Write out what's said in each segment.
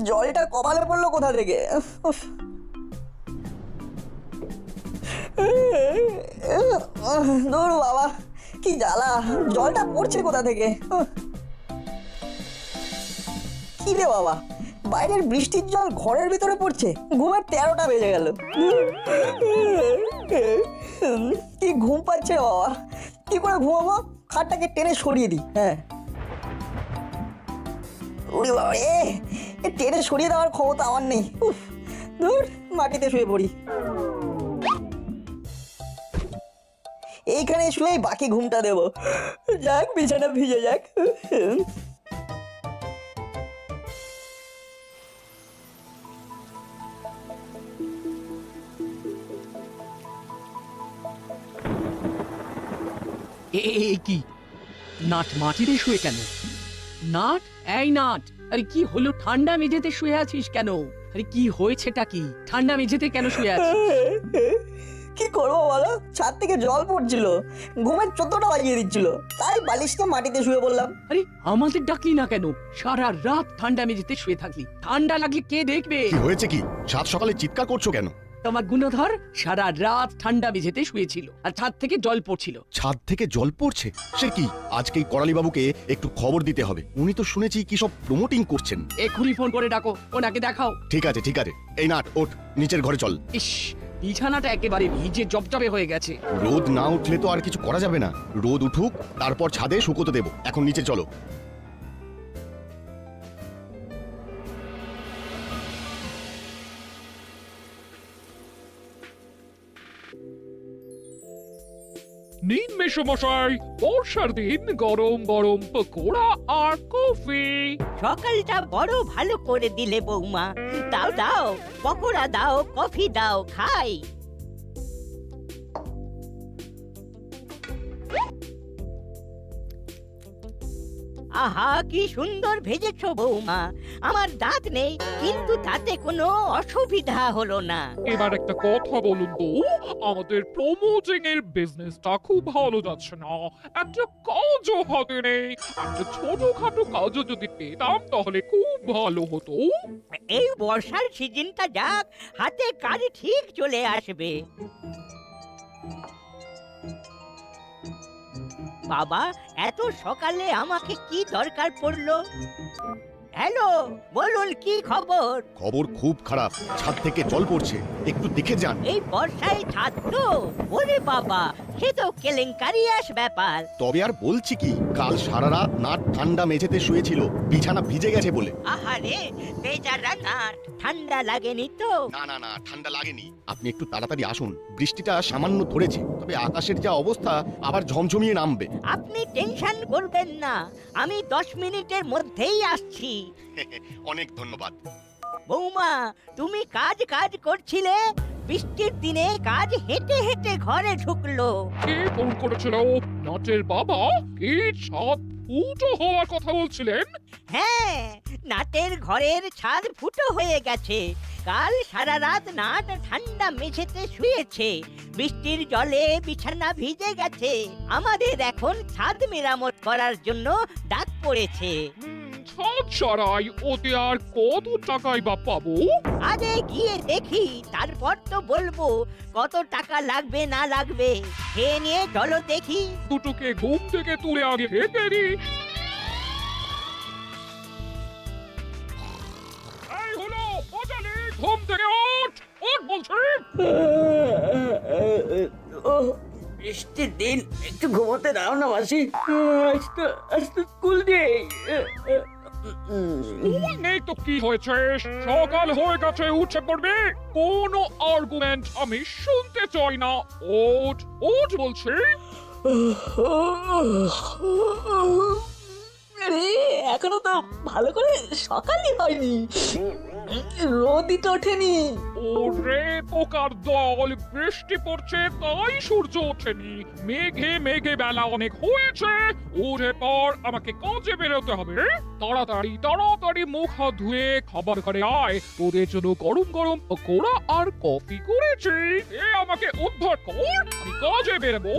জলটা কপালে পড়লো কোথা থেকে? দূর বাবা, কি জ্বালা! জলটা পড়ছে কোথা থেকে? কি রে বাবা, বাইরের বৃষ্টির জল ঘরের ভিতরে পড়ছে, ঘুমের 13টা বেজে গেল। কি ঘুম পাচ্ছে বাবা, কি করে ঘুমাবো? খাটটাকে টেনে সরিয়ে দিই। হ্যাঁ, ওরে বাবা রে, টেনে সরিয়ে দেওয়ার ক্ষমতা আমার নেই। উফ, দূর, মাটিতে শুয়ে পড়ি। এইখানে শুয়েই বাকি ঘুমটা দেবো। যাক, বিছানা ভিজে যাক। কি নাট মাটিতে শুয়ে কেন? নাট, এই নাট, আরে কি হলো? ঠান্ডা মেঝেতে শুয়ে আছিস কেন? আরে কি হয়েছেটা কি? ঠান্ডা মেঝেতে কেন শুয়ে আছিস? কি করবো বলো, ছাদ থেকে জল পড়ছিল, ঘুমের 14টা বাজিয়ে দিচ্ছিল, তাই বালিশটা মাটিতে শুয়ে পড়লাম। আরে আমাদের ডাকলি না কেন? সারা রাত ঠান্ডা মেঝেতে শুয়ে থাকলি, ঠান্ডা লাগলে কে দেখবে? কি হয়েছে কি? সাত সকালে চিৎকার করছো কেন? তোমার গুণধর সারা রাত ঠান্ডা মেঝেতে শুয়েছিল আর ছাদ থেকে জল পড়ছিল। ছাদ থেকে জল পড়ছে? সে কি? আজকেই করালি বাবুকে একটু খবর দিতে হবে। উনি তো শুনেছি কি সব প্রমোটিং করছেন। এক্ষুনি ফোন করে ডাকো, ওনাকে দেখাও। ঠিক আছে ঠিক আছে, এই নাট ওঠ, নিচের ঘরে চল। ইস, বিছানাটা একেবারে ভিজে জবজবে হয়ে গেছে। রোদ না উঠলে তো আর কিছু করা যাবে না। রোদ উঠুক, তারপর ছাদে শুকোতে দেবো। এখন নিচে চলো। নিন মেসোমশাই, বর্ষার দিন গরম গরম পকোড়া আর কফি। সকালটা বড় ভালো করে দিলে বৌমা। দাও দাও, পকোড়া দাও, কফি দাও, খাই। আহা, কি সুন্দর ভেজেছো বৌমা। আমার দাঁত নেই, কিন্তু তাতে কোনো অসুবিধা হলো না। এবার একটা কথা বলুন তো, আমাদের প্রমোটিং এর বিজনেসটা খুব ভালো যাচ্ছে না, একটা কাজও হাতে নেই। একটা ছোটখাটো কাজও যদি পেতাম তাহলে খুব ভালো হতো। এই বর্ষার সিজনটা যাক, হাতে কাজ ঠিক চলে আসবে। বাবা, এত সকালে আমাকে কি দরকার পড়লো? হ্যালো, বলুন কি খবর? খবর খুব খারাপ, ছাদ থেকে জল পড়ছে, একটু দেখে যান। এই বর্ষায় ছাদ তো? ওরে বাবা, সে তো কেলেঙ্কারিয়াস ব্যাপার। তবে আর বলছি কি, কাল সারা রাত নাট ঠান্ডা মেঝেতে শুয়েছিল, বিছানা ভিজে গেছে বলে। আহারে, বেচারা নাট, ঠান্ডা লাগেনি তো? না না না, ঠান্ডা লাগেনি। আপনি একটু তাড়াতাড়ি আসুন, বৃষ্টিটা সামান্য ধরেছে, তবে আকাশের যা অবস্থা আবার ঝমঝমিয়ে নামবে। আপনি টেনশন করবেন না, আমি 10 মিনিটের মধ্যেই আসছি। অনেক ধন্যবাদ। বৌমা, তুমি কাজ কাজ করছিলে, বৃষ্টির দিনে কাজ হেঁটে হেঁটে ঘরে ঢুকলো। কে ফোন করেছিল? নাটের বাবা? কি ছাদ ফুটো হওয়ার কথা বলছিলেন? হ্যাঁ, নাটের ঘরের ছাদ ফুটো হয়ে গেছে। কাল সারা রাত নাট ঠান্ডা মেঝেতে শুয়েছে, বৃষ্টির জলে বিছানা ভিজে গেছে। আমাদের এখন ছাদ মেরামত করার জন্য ডাক পড়েছে। ছাদ সারাই, ওতে আর কত টাকাই বা পাবো? আগে গিয়ে দেখি, তারপর তো বলবো কত টাকা লাগবে না লাগবে। খেয়ে নিয়ে চলো দেখি। দুটোকে ঘুম থেকে তুলে আগে হেঁটে দিই। এই হলো, ওজালি, ঘুম থেকে ওঠ, ওঠ বলছি। বৃষ্টির দিন, একটু ঘুমোতে দাও না মাসি। আজ তো স্কুল নেই। ওই নেই তো কি হয়েছে, সকাল হয়ে গেছে, উঠে পড়বে। কোনো আর্গুমেন্ট আমি শুনতে চাই না। ওঠ, ওঠ বলছি। এখনো তো ভালো করে সকালই হয়নি, রোদই তো ওঠেনি। ওরে পোকার দল, বৃষ্টি পড়ছে তাই সূর্য ওঠেনি। মেঘে মেঘে বেলা অনেক হয়েছে, ওরে পর আমাকে কাজে বেরোতে হবে। তাড়াতাড়ি তাড়াতাড়ি মুখ হাত ধুয়ে খাবার ঘরে আয়, তোদের জন্য গরম গরম পকোড়া আর কফি করেছি। এ আমাকে উদ্ধার কর, আমি কাজে বেরোবো।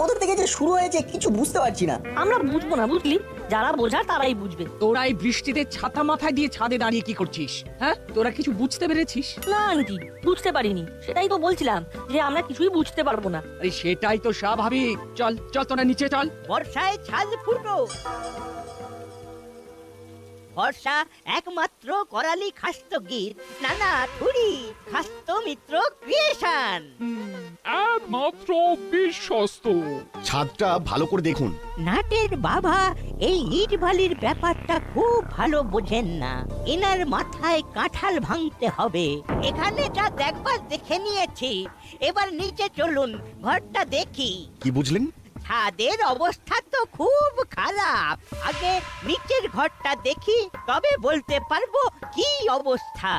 কোথা থেকে যে শুরু হয়েছে কিছু বুঝতে পারছি না। আমরা বুঝবো না, বুঝলি? যারা বোঝার তারাই বুঝবে। তোরা এই বৃষ্টিতে ছাতা মাথায় দিয়ে ছাদে দাঁড়িয়ে কি করছিস? হ্যাঁ, তোরা কিছু বুঝতে পেরেছিস? না আন্টি, বুঝতে পারিনি, সেটাই তো বলছিলাম যে আমরা কিছুই বুঝতে পারবো না। আরে সেটাই তো স্বাভাবিক। চল চল, তোরা নিচে চল। বর্ষায় ছাদ ফুটো। বর্ষা একমাত্র করালি খাস্ত গীত, নানা থুরি খাস্ত মিত্র ক্রিয়েশন। একমাত্র বিশ্বস্ত। ছাদটা ভালো করে দেখুন। নাটের বাবা এই ইট বালির ব্যাপারটা খুব ভালো বোঝেন না। এনার মাথায় কাঁঠাল ভাঙতে হবে। এখানে যা দেখবার দেখে নিয়েছি, এবার নিচে চলুন, ঘরটা দেখি। কি বুঝলেন? ছাদের অবস্থা তো খুব খারাপ। আগে নিচের ঘরটা দেখি, তবে বলতে পারবো কি অবস্থা।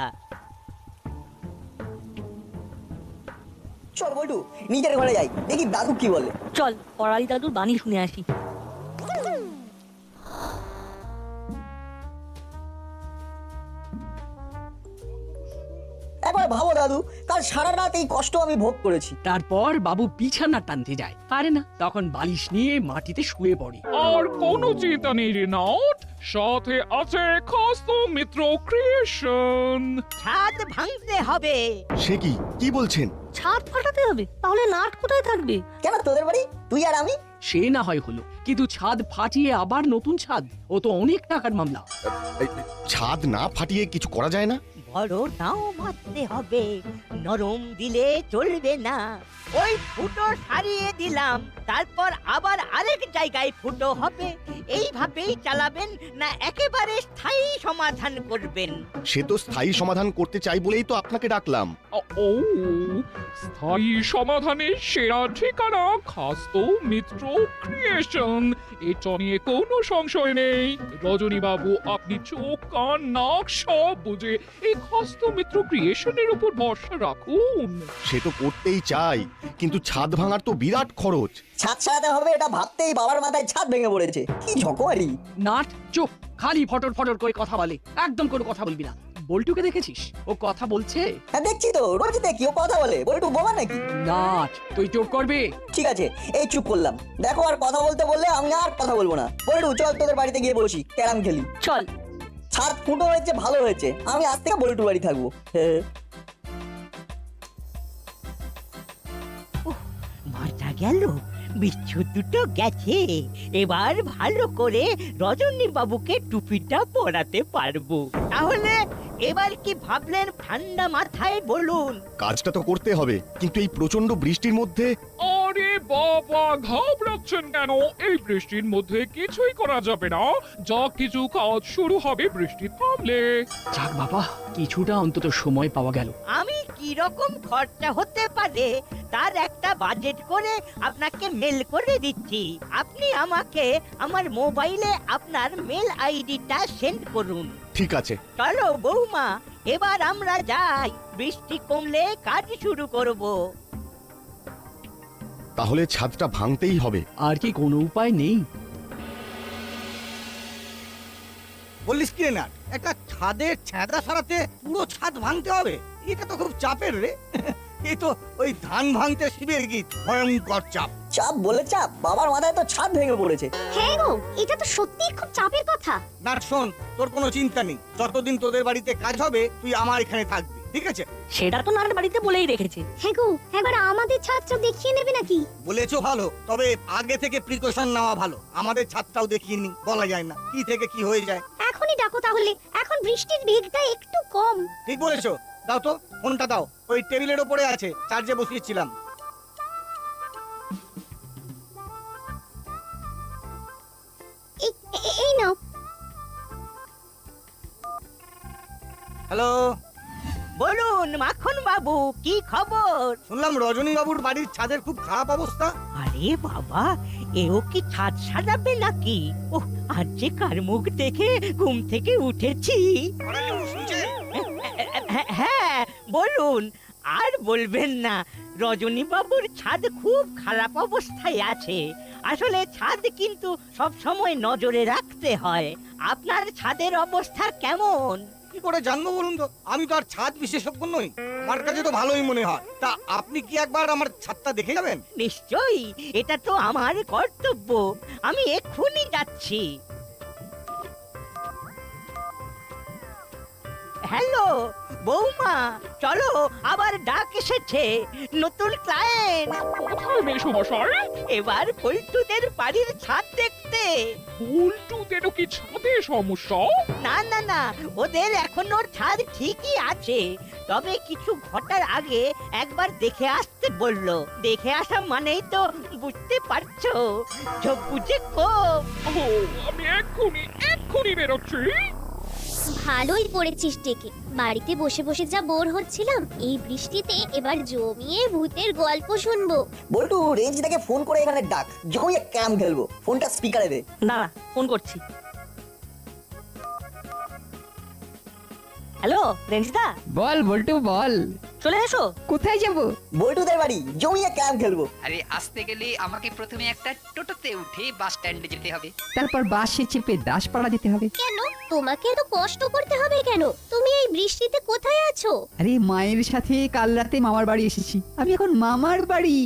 চল বল্টু, নিজের ঘরে যাই, দেখি দাদু কি বলে। চল পড়ালি দাদুর বাণী শুনে আসি। একবার ভাবো দাদু, কাল সারা রাত এই কষ্ট আমি ভোগ করেছি। তারপর বাবু বিছানা টানতে যায়, পারে না, তখন বালিশ নিয়ে মাটিতে শুয়ে পড়ে। আর কোনো চিন্তা নেই রে নাট, সাথে আছে খাস্ত মিত্র ক্রিয়েশন। ছাদ ভাঙতে হবে। সে কি বলছেন? ছাদ ফাটাতে হবে? তাহলে নাট কোথায় থাকবে? কেন তোদের বাড়ি তুই আর আমি? সে না হয় হলো, কিন্তু ছাদ ফাটিয়ে আবার নতুন ছাদ, ও তো অনেক টাকার মামলা। এই, ছাদ না ফাটিয়ে কিছু করা যায় না? বড় নাও মারতে হবে, নরম দিলে চলবে না। ওই ফুটো সারিয়ে দিলাম, তারপর আবার আরেক জায়গায় ফুটো হবে। এইভাবেই চালাবেন না একেবারে স্থায়ী সমাধান করবেন? সে তো স্থায়ী সমাধান করতে চাই বলেই তো আপনাকে ডাকলাম। ও, স্থায়ী সমাধানের সেরা ঠিকানা খাস্ত মিত্র ক্রিয়েশন। এটা নিয়ে কোনো সংশয় নেই। রজনী বাবু, আপনি চোখ কান নাক সব বুঝে এই খাস্ত মিত্র ক্রিয়েশনের উপর ভরসা রাখুন। সে তো করতেই চাই, কিন্তু ছাদ ভাঙার তো বিরাট খরচ। ছাদ সারাতে হবে এটা ভাবতেই বাবার মাথায় ছাদ ভেঙে পড়েছে। কি ঝকমারি! নাট চুপ, খালি ফটর ফটর করে কথা বলে, একদম কোনো কথা বলবি না। বল্টুকে দেখেছিস ও কথা বলছে? হ্যাঁ দেখছি তো, রোজ দেখি ও কথা বলে। বল্টু বোমা নাকি? নাট তুই চুপ করবি? ঠিক আছে, এই চুপ করলাম। দেখো, আর কথা বলতে বললে আমি আর কথা বলবো না। বল্টু চল তোদের বাড়িতে গিয়ে বসি, ক্যারাম খেলি। চল। ছাদ ফুটো হয়েছে, ভালো হয়েছে, আমি আজ থেকে বল্টুর বাড়ি থাকবো। মাথা গেল, বিচ্ছু দুটো গেছে। এবার ভালো করে রজনী বাবুকে টুপিটা পরাতে পারবো। তাহলে এবার কি ভাবলেন ঠান্ডা মাথায় বলুন? কাজটা তো করতে হবে, কিন্তু এই প্রচন্ড বৃষ্টির মধ্যে। আরে বাবা, ঘাবড়াচ্ছেন কেন? এই বৃষ্টির মধ্যে কিছুই করা যাবে না। যা কিছু কাজ শুরু হবে বৃষ্টি থামলে। যাক বাবা, কিছুটা অন্তত সময় পাওয়া গেল। আমি কি রকম খরচা হতে পারে তার একটা বাজেট করে আপনাকে মেল করে দিচ্ছি। আপনি আমাকে আমার মোবাইলে আপনার মেল আইডিটা সেন্ড করুন। ঠিক আছে। চলো বৌমা, এবার আমরা যাই, বৃষ্টি কমলে কাজ শুরু করব। তাহলে ছাদটা ভাঙতেই হবে। আর কি কোনো উপায় নেই? বলিস কি রে না, একটা ছাদের ছ্যাঁদা সারাতে পুরো ছাদ ভাঙতে হবে? এটা তো খুব চাপের রে। এই তো ওই ধান ভাঙতে শিবের গীত, ভয়ঙ্কর চাপ। চাপ বলে চাপ, বাবার মাথায় তো ছাদ ভেঙে পড়েছে। হ্যাঁ গো, এটা তো সত্যি খুব চাপের কথা। না শোন, তোর কোনো চিন্তা নেই, যতদিন তোদের বাড়িতে কাজ হবে তুই আমার এখানে থাকবি, ঠিক আছে? সেটা তো নাট বাড়িতে বলেই রেখেছে। হ্যাঁ গো, একবার আমাদের ছাদটা দেখিয়ে নেবে নাকি? বলেছো ভালো, তবে আগে থেকে প্রিকশন নেওয়া ভালো। আমাদের ছাদটাও দেখিয়ে নি, বলা যায় না কি থেকে কি হয়ে যায়। এখনই ডাকো তাহলে, এখন বৃষ্টির বেগটা একটু কম। ঠিক বলেছো। দাও তো ফোনটা দাও, ওই টেবিলের ওপরে আছে, চার্জে বসিয়েছিলাম। এই নাও। হ্যালো, বলুন মাখন বাবু, কি খবর? শুনলাম রজনী বাবুর বাড়ির ছাদের খুব খারাপ অবস্থা। আরে বাবা, এও কি ছাদ সাজাবে নাকি? ওহ, আজ যে কার মুখ দেখে ঘুম থেকে উঠেছি। হ্যাঁ বলুন, আর বলবেন না, রজনী বাবুর ছাদ খুব খারাপ অবস্থায় আছে। আসলে ছাদ কিন্তু সব সময় নজরে রাখতে হয়। আপনার ছাদের অবস্থা কেমন? কি করে জানবো বলুন তো? আমি তো আর ছাদ বিশেষজ্ঞ নই, আমার কাছে তো ভালোই মনে হয়। তা আপনি কি একবার আমার ছাদটা দেখে যাবেন? নিশ্চয়ই, এটা তো আমার কর্তব্য। আমি এক্ষুনি যাচ্ছি। হ্যালো বৌমা, চলো, আবার ডাক এসেছে, নতুন ক্লায়েন্ট। কোথায় মেসোমশাই? এবার পল্টুদের বাড়ির ছাদ দেখতে। উল্টুদেরও কি ছাদে সমস্যা? না না না, ওদের এখনো ছাদ ঠিকই আছে, তবে কিছু ঘটার আগে একবার দেখে আসতে বললো। দেখে আসা মানেই তো বুঝতে পারছো, চোখ বুঝে কোপ। ও, আমি এক্ষুনি বেরোচ্ছি। ভালোই করেছিস ডেকে। বাড়িতে বসে বসে যা বোর হচ্ছিলাম, এই বৃষ্টিতে এবার জমিয়ে ভূতের গল্প শুনবো। বল্টু রেঞ্জদাকে ফোন করে এখানে ডাক, যখনই ক্যাম খেলবো। ফোনটা স্পিকারে দে। দাঁড়া, ফোন করছি। হ্যালো রেঞ্জদা, বল বল্টু বল, চলে এসো। কোথায় যাব? বল্টুদের বাড়ি, জমিয়ে ক্যাম খেলবো। আরে আসতে গেলে আমাকে প্রথমে একটা টোটোতে উঠে বাস স্ট্যান্ডে যেতে হবে। তারপর বাসে চেপে দাসপাড়া যেতে হবে। কেন তোমাকে এত কষ্ট করতে হবে কেন? তুমি এই বৃষ্টিতে কোথায় আছো? আরে মায়ের সাথে কাল রাতে মামার বাড়ি এসেছি, আমি এখন মামার বাড়ি।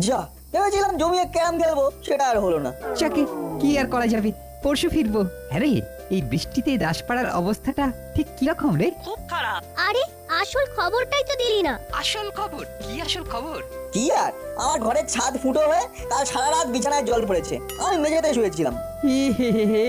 যা, ভেবেছিলাম জমিয়ে ক্যাম খেলবো, সেটা আর হলো না। চাকে কি আর করা যাবে, পরশু ফিরবো। আরে এই বৃষ্টিতে দাসপাড়ার অবস্থাটা ঠিক কিরকম রে? খুব খারাপ। আরে আসল খবরটাই তো দিলি না। আসল খবর কি? আসল খবর কি আর, আমার ঘরের ছাদ ফুটো হয়ে কাল সারা রাত বিছানায় জল পড়েছে, আমি মেঝেতে শুয়েছিলাম। হে হে হে হে,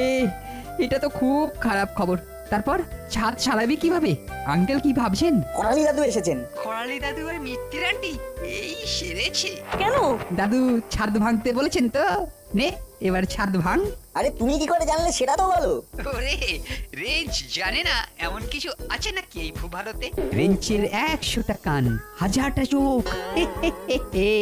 এটা তো খুব খারাপ খবর। তারপর ছাদ সারাবি কিভাবে? আঙ্কেল কি ভাবছেন? করালি দাদু এসেছেন। খরালি দাদু আর মিত্তির আন্টি এই সেরেছে। কেন? দাদু ছাদ ভাঙতে বলেছেন তো? নে এবার ছাদ ভাঙ। আরে তুমি কি করে জানলে সেটা তো বলো। ওরে, রেঞ্জ জানে না এমন কিছু আছে নাকি এই ভূভারতে? রেঞ্চের 100টা কান, 1000টা চোখ। হে হে হে হে।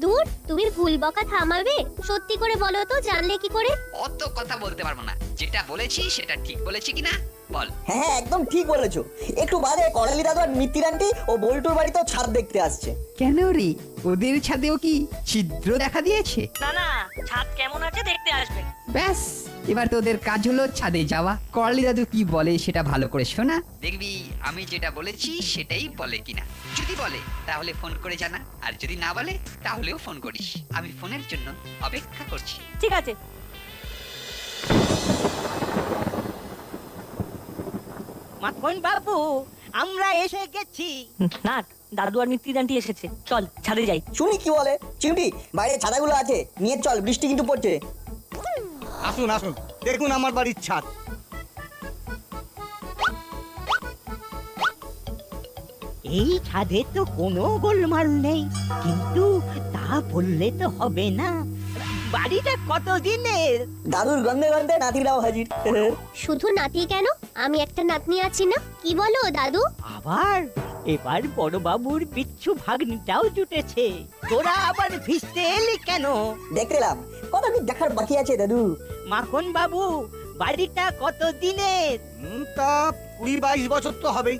দূর, তুমি ভুল বকা থামাবে? সত্যি করে বলো তো, জানলে কি করে? অত কথা বলতে পারবো না, যেটা বলেছি সেটা ঠিক বলেছি কিনা বল। হ্যাঁ একদম ঠিক বলেছো। একটু বাদে করালি দাদু আর মিত্তির আন্টি ও বল্টুর বাড়িতেও ছাদ দেখতে আসছে। কেন রে, ওদের ছাদেও কি ছিদ্র দেখা দিয়েছে? না না, ছাদ কেমন আছে দেখতে আসবেন। ব্যাস, এবার তো ওদের কাজ হলো ছাদে যাওয়া। করালি দাদু কি বলে সেটা ভালো করে শোনা। দেখবি আমি যেটা বলেছি সেটাই বলে কিনা। যদি বলে তাহলে ফোন করে জানা, আর যদি না বলে তাহলেও ফোন করিস। আমি ফোনের জন্য অপেক্ষা করছি। ঠিক আছে। মাখন বাবু, আমরা এসে গেছি। নাট, দাদু আর মিত্তির আন্টি এসেছে, চল ছাদে যাই। শুনি কি বলে। চিমটি, বাইরে ছাতাগুলো আছে, নিয়ে চল, বৃষ্টি কিন্তু পড়ছে। আসুন আসুন, দেখুন আমার বাড়ির ছাদ। এই ছাদে তো কোনো গোলমাল নেই, কিন্তু তা বললে তো হবে না। বাড়িটা কত দিনের? দাদুর গন্ধে গন্ধে নাতিরাও হাজির। শুধু নাতি কেন, আমি একটা নাতনি আছি না? কি বলো দাদু? আবার এবার বড় বাবুর পিচ্ছু ভাগ্নিটাও জুটেছে। তোরা আবার ভিজতে এলি কেন? দেখতে এলাম, কত কি দেখার বাকি আছে দাদু। মাখন বাবু, বাড়িটা কত দিনের? তা 20-22 বছর তো হবেই।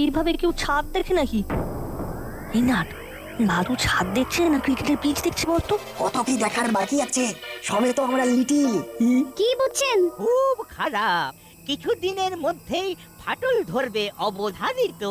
এইভাবে কেউ ছাদ দেখে নাকি? এই নাট, দাদু ছাদ দেখছে না ক্রিকেটের পিচ দেখছে বলতো? কত কি দেখার বাকি আছে, সবে তো আমরা লিটিল। কি বুঝছেন? খুব খারাপ, কিছুদিনের মধ্যেই ফাটল ধরবে অবধারিত।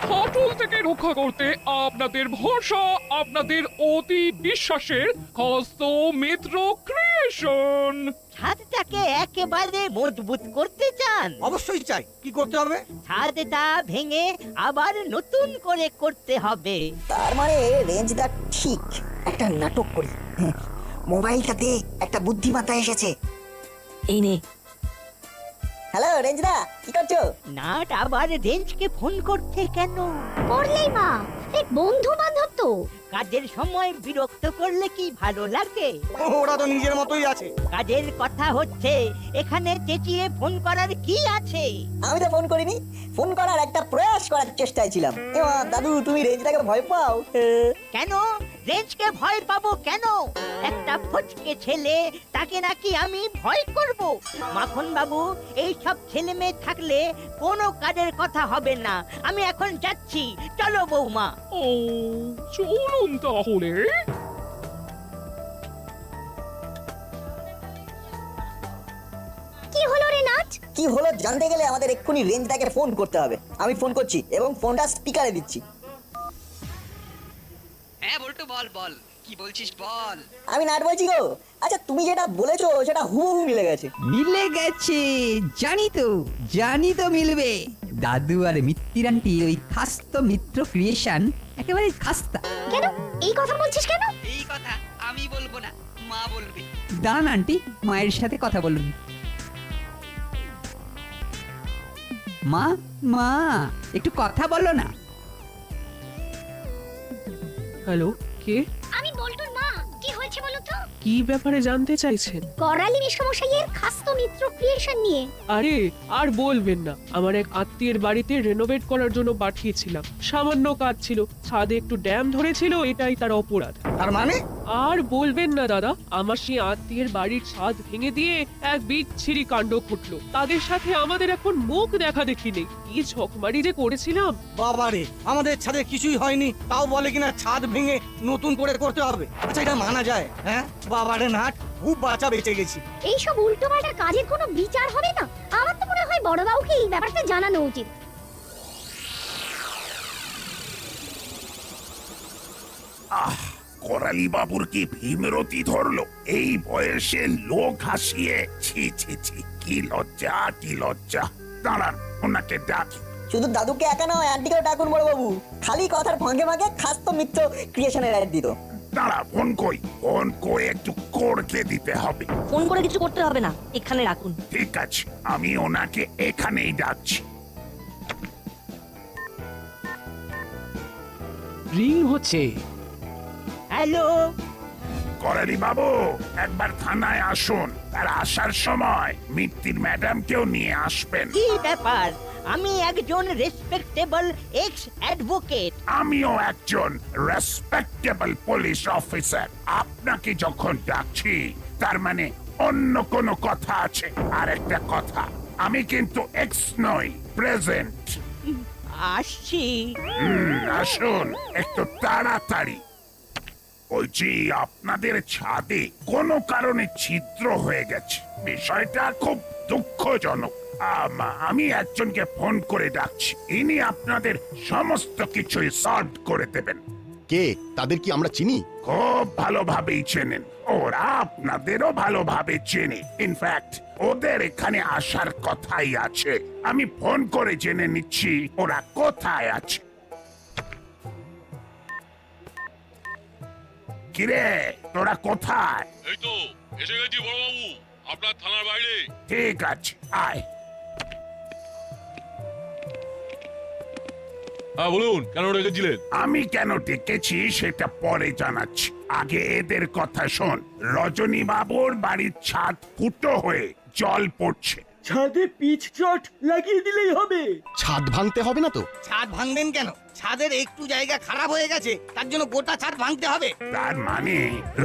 ফাটল থেকে রক্ষা করতে আপনাদের ভরসা, আপনাদের অতি বিশ্বাসের হস্ত মিত্র ক্রিয়েশন। ছাদটাকে একেবারে মজবুত করতে চান? অবশ্যই চাই। কি করতে হবে? ছাদটা ভেঙে আবার নতুন করে করতে হবে। তার মানে রেঞ্জদা ঠিক একটা নাটক করি। মোবাইলটাতে একটা বুদ্ধিমত্তা এসেছে। এই নে। হ্যালো রেঞ্জদা, কি করছো? নাট আবার রেঞ্জকে ফোন করতে কেন? করলেই বা, এই বন্ধু বান্ধব তো। কাজের সময় বিরক্ত করলে কি ভালো লাগে? ওরা তো নিজের মতোই আছে। কাজের কথা হচ্ছে, এখানে চেঁচিয়ে ফোন করার কি আছে? আমি তো ফোন করিনি, ফোন করার একটা প্রয়াস করার চেষ্টায় ছিলাম। এমা দাদু, তুমি রেঞ্জদাকে ভয় পাও? কেন রেঞ্জকে ভয় পাবো কেন? একটা ফচকে ছেলে, তাকে নাকি আমি ভয় করব? মাখন বাবু, এই সব ছেলে মেয়ে থাকলে কোনো কাজের কথা হবে না। আমি এখন যাচ্ছি, চলো বৌমা। ও, চলুন তাহলে। কি হলো রে নাট? কি হলো জানতে গেলে আমাদের এক্ষুনি রেঞ্জদাকে ফোন করতে হবে। আমি ফোন করছি এবং ফোনটা স্পিকারে দিচ্ছি। হ্যাঁ বল্টু, বল বল, কি বলছিস বল। আমি নাট বলছি গো। আচ্ছা তুমি যেটা বলেছো সেটা হুবহু মিলে গেছে। মিলে গেছে, জানি তো মিলবে। দাদু আর মিত্তির আন্টি ওই খাস্ত মিত্র ক্রিয়েশন একেবারে খাস্তা। কেন এই কথা বলছিস কেন? এই কথা আমি বলবো না, মা বলবে। দাঁড়ান আন্টি, মায়ের সাথে কথা বলুন। মা মা একটু কথা বলো না। হ্যালো, কে? আমি বল্টুর মা। কি হয়েছে বলো তো? কি ব্যাপারে জানতে চাইছেন? করালি মিশমশাইয়ের খাস্ত মিত্র ক্রিয়েশন নিয়ে। আরে আর বলবেন না, আমার এক আত্মীয়ের বাড়িতে রেনোভেট করার জন্য পাঠিয়েছিলাম। সামান্য কাজ ছিল, ছাদে একটু ড্যাম ধরেছিল, এটাই তার অপরাধ। তার মানে আর বলবেন না দাদা, আমার সেই আত্মীয়ের বাড়ির ছাদ ভেঙে দিয়ে এক বিচ্ছিরি কাণ্ড ঘটলো। তাদের সাথে আমাদের এখন মুখ দেখা দেখি নেই। কি ঝকমারি যে করেছিলাম। বাবারে, আমাদের ছাদে কিছুই হয়নি, তাও বলে কিনা ছাদ ভেঙে নতুন করে করতে হবে। আচ্ছা এটা মানা যায়? হ্যাঁ বাবারে নাট, খুব বাঁচা বেঁচে গেছি। এইসব উল্টোপাল্টা কাজের কোনো বিচার হবে না? আমার তো মনে হয় বড়বাবুকে এই ব্যাপারটা জানানো উচিত। করালি বাবুর কি ভীমরতি ধরলো এই বয়সে লোক হাসিয়ে? ছি ছি ছি, কি লজ্জা কি লজ্জা। দাঁড়ান, ওনাকে ডাকি। শুধু দাদুকে একা নয়, আন্টিকেও ডাকুন বড়বাবু। খালি কথার ফাঁকে ফাঁকে খাস্ত মিত্র ক্রিয়েশনের অ্যাড দিত। দাঁড়া, ফোন করে একটু করতে দিতে হবে। ফোন করে কিছু করতে হবে না, এখানে রাখুন। ঠিক আছে, আমি ওনাকে এখানেই ডাকছি। রিং হচ্ছে। হ্যালো, করালি বাবু, একবার থানায় আসুন। আর আসার সময় মিত্তির ম্যাডামকেও নিয়ে আসবেন। কি ব্যাপার? আমি একজন রেসপেক্টেবল এক্স অ্যাডভোকেট। আমিও একজন রেসপেক্টেবল পুলিশ অফিসার। আপনাকে যখন ডাকছি তার মানে অন্য কোনো কথা আছে। আর একটা কথা, আমি কিন্তু এক্স নই, প্রেজেন্ট। আসছি। আসুন একটু তাড়াতাড়ি। বলছি, আপনাদের ছাদে কোনো কারণে ছিদ্র হয়ে গেছে। বিষয়টা খুব দুঃখজনক। আমি একজনকে ফোন করে ডাকছি, ইনি আপনাদের সমস্ত কিছুই সলভ করে দেবেন। কে? তাদের কি আমরা চিনি? খুব ভালোভাবেই চেনেন, ওরা আপনাদেরও ভালোভাবে চেনে। ইনফ্যাক্ট ওদের এখানে আসার কথাই আছে। আমি ফোন করে জেনে নিচ্ছি ওরা কোথায় আছে। কিরে, তোরা কোথায়? এই তো এসে গেছি বড়বাবু, আপনার থানার বাইরে। ঠিক আছে, আয়। হ্যাঁ বলুন, কেন রেখেছিলেন? আমি কেন ডেকেছি সেটা পরে জানাচ্ছি। আগে এদের কথা শোন। রজনী বাবুর বাড়ির ছাদ ফুটো হয়ে জল পড়ছে। ছাদে পিচ চট লাগিয়ে দিলেই হবে। ছাদ ভাঙতে হবে না তো? ছাদ ভাঙবেন কেন? ছাদের একটু জায়গা খারাপ হয়ে গেছে, তার জন্য গোটা ছাদ ভাঙতে হবে। তার মানে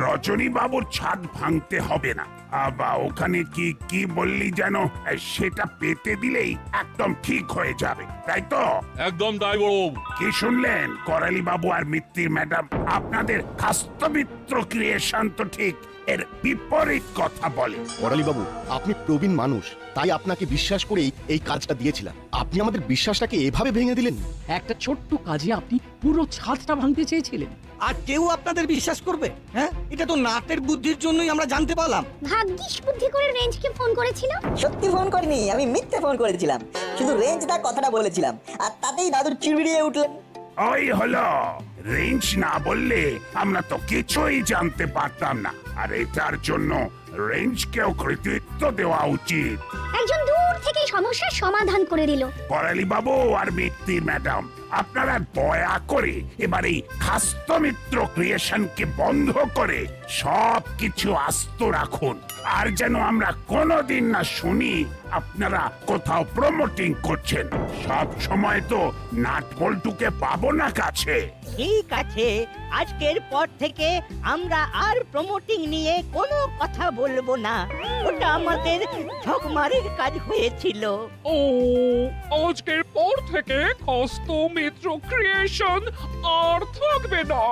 রজনী বাবুর ছাদ ভাঙতে হবে না। আবার ওখানে কি কি বললি যেন, সেটা পেতে দিলেই একদম ঠিক হয়ে যাবে, তাই তো? একদম তাই বড়বাবু। কি শুনলেন করালি বাবু আর মিত্তির ম্যাডাম? আপনাদের খাস্তমিত্র ক্রিয়েশন তো ঠিক এর বিপরীত কথা বলে। করালি বাবু, আপনি প্রবীণ মানুষ, তাই আপনাকে বিশ্বাস করেই এই কাজটা দিয়েছিলাম। আপনি আমাদের বিশ্বাসটাকে এভাবে ভেঙে দিলেন। একটা ছোট্ট কাজে আপনি পুরো ছাদটা ভাঙতে চেয়েছিলেন। আর কেউ আপনাদের বিশ্বাস করবে? হ্যাঁ, এটা তো নাটের বুদ্ধির জন্যই আমরা জানতে পারলাম। ভাগ্যিস বুদ্ধি করে রেঞ্জকে ফোন করেছিল। সত্যি ফোন করিনি, আমি মিথ্যে ফোন করেছিলাম। শুধু রেঞ্জদা কথাটা বলেছিলাম, আর তাতেই দাদুর চিড়বিড়িয়ে উঠলেন। ওই হলো, রেঞ্জ না বললে আমরা তো কিছুই জানতে পারতাম না। আর এটার জন্য রেঞ্জকেও কৃতিত্ব দেওয়া উচিত। একজন দূর থেকে সমস্যার সমাধান করে দিল। করালি বাবু আর মিত্তির ম্যাডাম, আপনারা দয়া করে এবার এই খাস্তমিত্র ক্রিয়েশনকে বন্ধ করে সব কিছু আস্ত রাখুন। আর যেন আমরা কোনোদিন না শুনি আপনারা কোথাও প্রমোটিং করছেন। সব সময় তো নাট বল্টুকে পাবো না কাছে। ঠিক আছে, আজকের পর থেকে আমরা আর প্রমোটিং নিয়ে কোনো কথা বলবো না। ওটা আমাদের ঝকমারির কাজ হয়েছিল। ও, আজকের পর থেকে খাস্ত মিত্র ক্রিয়েশন আর থাকবে না।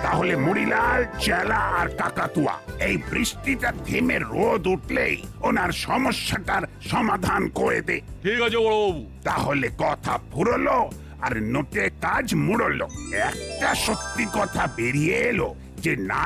তাহলে মুড়িলাল, চেলা আর কাকাতুয়া, এই বৃষ্টিটা থেমে রোদ উঠলেই ওনার সমস্যাটার সমাধান করে দে। ঠিক আছে বড়বাবু। তাহলে কথা ফুরলো আর নোটে কাজ মুড়লো। একটা সত্যি কথা বেরিয়ে এলো যে না